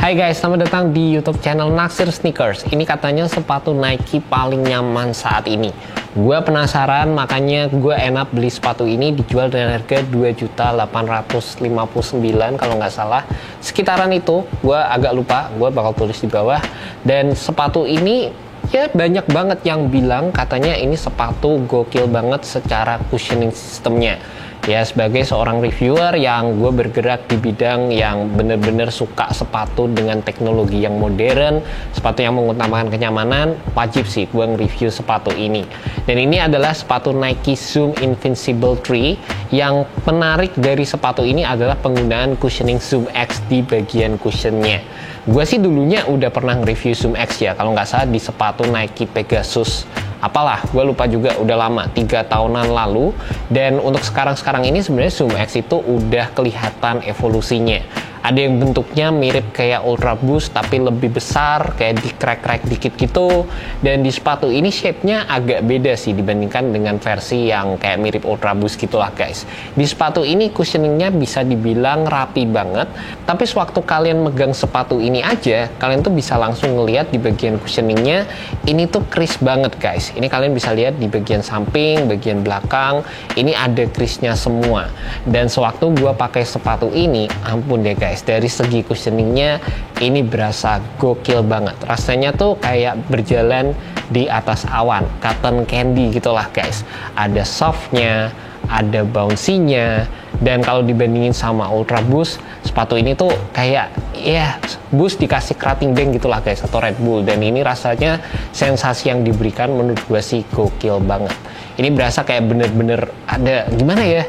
Hai guys, selamat datang di YouTube channel Naksir Sneakers. Ini katanya sepatu Nike paling nyaman saat ini. Gue penasaran, makanya gue enak beli sepatu ini dijual dengan harga 2.859.000 kalau nggak salah. Sekitaran itu, gue agak lupa, gue bakal tulis di bawah. Dan sepatu ini ya banyak banget yang bilang katanya ini sepatu gokil banget secara cushioning sistemnya. Ya, sebagai seorang reviewer yang gue bergerak di bidang yang bener-bener suka sepatu dengan teknologi yang modern, sepatu yang mengutamakan kenyamanan, wajib sih gue nge-review sepatu ini. Dan ini adalah sepatu Nike Zoom Invincible 3. Yang menarik dari sepatu ini adalah penggunaan cushioning Zoom X di bagian cushionnya. Gue sih dulunya udah pernah nge-review Zoom X ya, kalau nggak salah di sepatu Nike Pegasus. Apalah, gue lupa juga, udah lama, 3 tahunan lalu. Dan untuk sekarang ini sebenarnya Zoom X itu udah kelihatan evolusinya. Ada yang bentuknya mirip kayak Ultra Boost tapi lebih besar, kayak di crack dikit gitu. Dan di sepatu ini shape-nya agak beda sih dibandingkan dengan versi yang kayak mirip Ultra Boost gitulah guys. Di sepatu ini cushioning-nya bisa dibilang rapi banget, tapi sewaktu kalian megang sepatu ini aja, kalian tuh bisa langsung ngelihat di bagian cushioning-nya ini tuh crisp banget guys. Ini kalian bisa lihat di bagian samping, bagian belakang, ini ada crisp-nya semua. Dan sewaktu gua pakai sepatu ini, ampun deh guys, dari segi cushioningnya ini berasa gokil banget. Rasanya tuh kayak berjalan di atas awan, cotton candy gitulah guys. Ada softnya, ada bouncy-nya, dan kalau dibandingin sama Ultra Boost, sepatu ini tuh kayak ya Boost dikasih crating bank gitulah guys, atau Red Bull. Dan ini rasanya sensasi yang diberikan menurut gue sih gokil banget. Ini berasa kayak bener-bener ada gimana ya,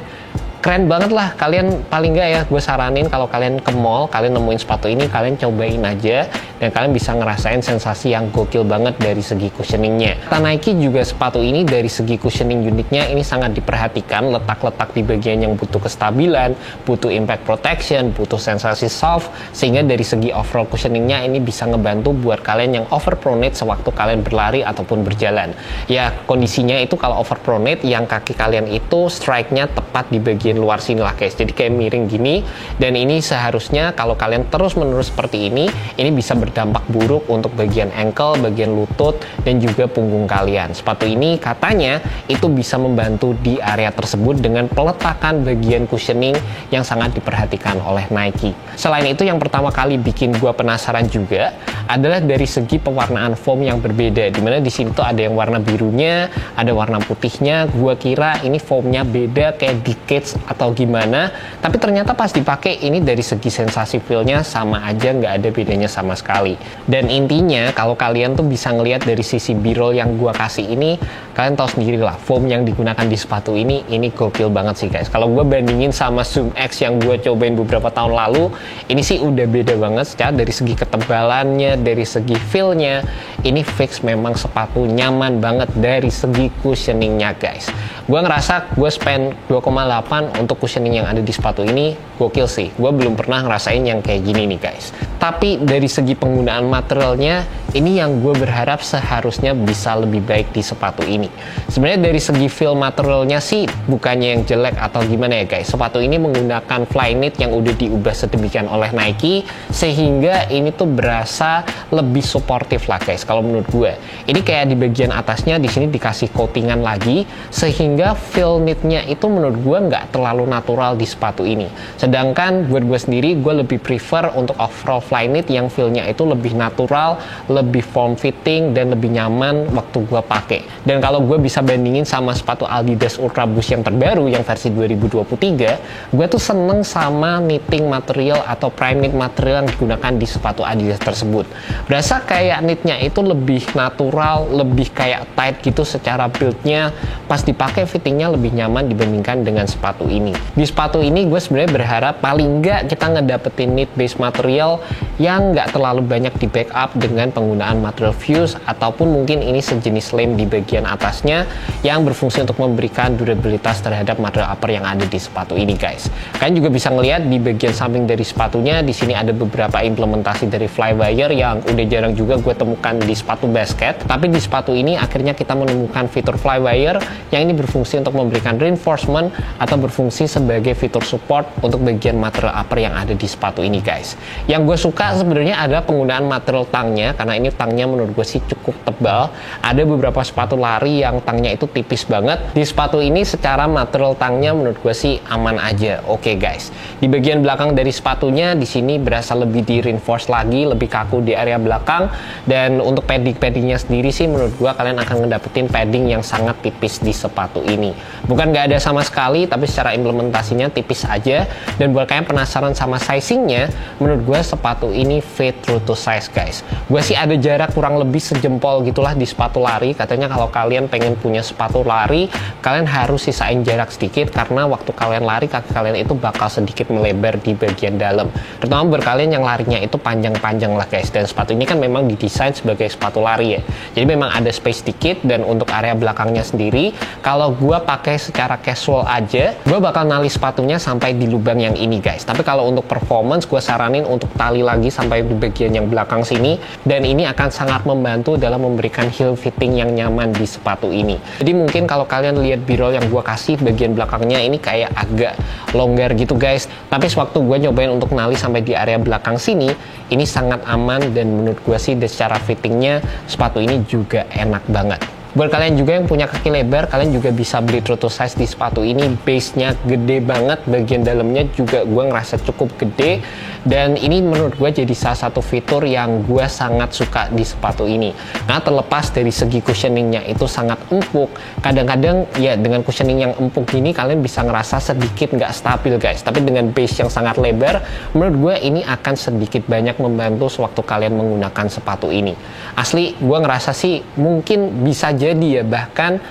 keren banget lah. Kalian paling nggak ya, gue saranin kalau kalian ke mall, kalian nemuin sepatu ini, kalian cobain aja dan kalian bisa ngerasain sensasi yang gokil banget dari segi cushioningnya. Kata Nike juga sepatu ini dari segi cushioning unitnya ini sangat diperhatikan, letak-letak di bagian yang butuh kestabilan, butuh impact protection, butuh sensasi soft, sehingga dari segi overall cushioningnya ini bisa ngebantu buat kalian yang overpronate sewaktu kalian berlari ataupun berjalan. Ya kondisinya itu kalau overpronate yang kaki kalian itu strike-nya tepat di bagian luar sini lah guys, jadi kayak miring gini. Dan ini seharusnya kalau kalian terus-menerus seperti ini bisa berdampak buruk untuk bagian ankle, bagian lutut, dan juga punggung kalian. Sepatu ini katanya itu bisa membantu di area tersebut dengan peletakan bagian cushioning yang sangat diperhatikan oleh Nike. Selain itu, yang pertama kali bikin gua penasaran juga adalah dari segi pewarnaan foam yang berbeda, dimana di sini tuh ada yang warna birunya, ada warna putihnya. Gua kira ini foamnya beda kayak Decades atau gimana, tapi ternyata pas dipakai ini dari segi sensasi feel-nya sama aja, nggak ada bedanya sama sekali. Dan intinya kalau kalian tuh bisa ngelihat dari sisi b-roll yang gua kasih ini, kalian tahu sendiri lah foam yang digunakan di sepatu ini gokil banget sih guys. Kalau gua bandingin sama Zoom X yang gua cobain beberapa tahun lalu, ini sih udah beda banget secara dari segi ketebalannya, dari segi feel-nya. Ini fix memang sepatu nyaman banget dari segi cushioningnya guys. Gua ngerasa gue spend 2,8 untuk cushioning yang ada di sepatu ini gokil sih. Gue belum pernah ngerasain yang kayak gini nih guys. Tapi dari segi penggunaan materialnya, ini yang gue berharap seharusnya bisa lebih baik di sepatu ini. Sebenarnya dari segi feel materialnya sih bukannya yang jelek atau gimana ya guys. Sepatu ini menggunakan Flyknit yang udah diubah sedemikian oleh Nike, sehingga ini tuh berasa lebih suportif lah guys. Kalau menurut gue, ini kayak di bagian atasnya di sini dikasih coatingan lagi, sehingga feel knitnya itu menurut gue nggak terlalu natural di sepatu ini. Sedangkan buat gue sendiri, gue lebih prefer untuk overall Flyknit yang feel-nya itu lebih natural, lebih form fitting, dan lebih nyaman waktu gue pakai. Dan kalau gue bisa bandingin sama sepatu Adidas Ultra Boost yang terbaru yang versi 2023, gue tuh seneng sama knitting material atau prime knit material yang digunakan di sepatu Adidas tersebut. Berasa kayak knitnya itu lebih natural, lebih kayak tight gitu secara build-nya. Pas dipakai fittingnya lebih nyaman dibandingkan dengan sepatu ini. Di sepatu ini gue sebenarnya berharap paling nggak kita ngedapetin knit base material yang nggak terlalu banyak di backup dengan penggunaan material fuse, ataupun mungkin ini sejenis lem di bagian atasnya yang berfungsi untuk memberikan durabilitas terhadap material upper yang ada di sepatu ini guys. Kalian juga bisa ngelihat di bagian samping dari sepatunya, di sini ada beberapa implementasi dari flywire yang udah jarang juga gue temukan di sepatu basket. Tapi di sepatu ini akhirnya kita menemukan fitur flywire yang ini berfungsi untuk memberikan reinforcement atau berfungsi berfungsi sebagai fitur support untuk bagian material upper yang ada di sepatu ini guys. Yang gue suka sebenarnya ada penggunaan material tangnya, karena ini tangnya menurut gue sih cukup tebal. Ada beberapa sepatu lari yang tangnya itu tipis banget. Di sepatu ini secara material tangnya menurut gue sih aman aja. Oke guys, di bagian belakang dari sepatunya di sini berasa lebih di reinforce lagi, lebih kaku di area belakang. Dan untuk paddingnya sendiri sih menurut gue kalian akan ngedapetin padding yang sangat tipis di sepatu ini. Bukan nggak ada sama sekali, tapi secara implementasinya tipis aja. Dan buat kalian penasaran sama sizingnya, menurut gue sepatu ini fit true to size guys. Gue sih ada jarak kurang lebih sejempol gitulah di sepatu lari. Katanya kalau kalian pengen punya sepatu lari, kalian harus sisain jarak sedikit, karena waktu kalian lari kaki kalian itu bakal sedikit melebar di bagian dalam. Terutama buat kalian yang larinya itu panjang-panjang lah guys. Dan sepatu ini kan memang didesain sebagai sepatu lari ya. Jadi memang ada space sedikit. Dan untuk area belakangnya sendiri, kalau gue pakai secara casual aja, gue bakal nali sepatunya sampai di lubang yang ini guys. Tapi kalau untuk performance, gue saranin untuk tali lagi sampai di bagian yang belakang sini. Dan ini akan sangat membantu dalam memberikan heel fitting yang nyaman di sepatu ini. Jadi mungkin kalau kalian lihat b-roll yang gue kasih, bagian belakangnya ini kayak agak longgar gitu guys. Tapi sewaktu gue nyobain untuk nali sampai di area belakang sini, ini sangat aman. Dan menurut gue sih secara fittingnya sepatu ini juga enak banget. Buat kalian juga yang punya kaki lebar, kalian juga bisa beli true to size di sepatu ini. Base-nya gede banget, bagian dalamnya juga gue ngerasa cukup gede. Dan ini menurut gue jadi salah satu fitur yang gue sangat suka di sepatu ini. Nah, terlepas dari segi cushioningnya itu sangat empuk, kadang-kadang ya dengan cushioning yang empuk gini kalian bisa ngerasa sedikit nggak stabil guys. Tapi dengan base yang sangat lebar, menurut gue ini akan sedikit banyak membantu sewaktu kalian menggunakan sepatu ini. Asli gue ngerasa sih mungkin bisa jadi ya, bahkan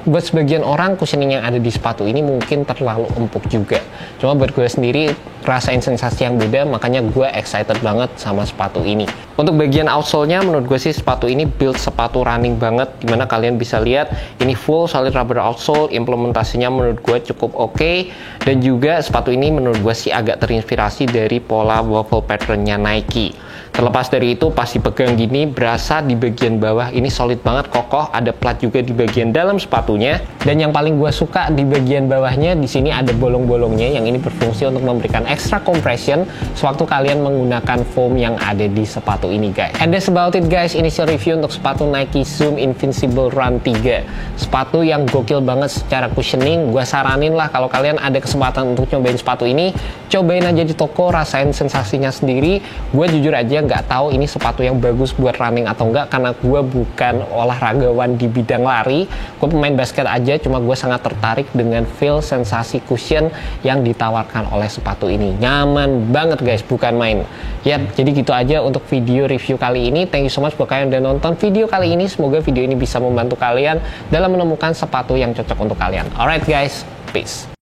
buat sebagian orang cushioning yang ada di sepatu ini mungkin terlalu empuk juga. Cuma buat gue sendiri rasain sensasi yang beda, makanya gue excited banget sama sepatu ini. Untuk bagian outsole-nya menurut gue sih sepatu ini build sepatu running banget, dimana kalian bisa lihat ini full solid rubber outsole. Implementasinya menurut gue cukup oke. Dan juga sepatu ini menurut gue sih agak terinspirasi dari pola waffle pattern-nya Nike. Terlepas dari itu, pas dipegang gini berasa di bagian bawah ini solid banget, kokoh. Ada plat juga di bagian dalam sepatunya. Dan yang paling gue suka di bagian bawahnya, di sini ada bolong-bolongnya yang ini berfungsi untuk memberikan extra compression sewaktu kalian menggunakan foam yang ada di sepatu ini guys. And that's about it guys, initial review untuk sepatu Nike Zoom Invincible Run 3. Sepatu yang gokil banget secara cushioning. Gue saranin lah kalau kalian ada kesempatan untuk cobain sepatu ini, cobain aja di toko, rasain sensasinya sendiri. Gue jujur aja nggak tahu ini sepatu yang bagus buat running atau enggak, karena gue bukan olahragawan di bidang lari. Gue pemain basket aja, cuma gue sangat tertarik dengan feel sensasi cushion yang ditawarkan oleh sepatu ini. Nyaman banget guys, bukan main. Ya, jadi gitu aja untuk video review kali ini. Thank you so much buat kalian yang udah nonton video kali ini. Semoga video ini bisa membantu kalian dalam menemukan sepatu yang cocok untuk kalian. Alright guys, peace.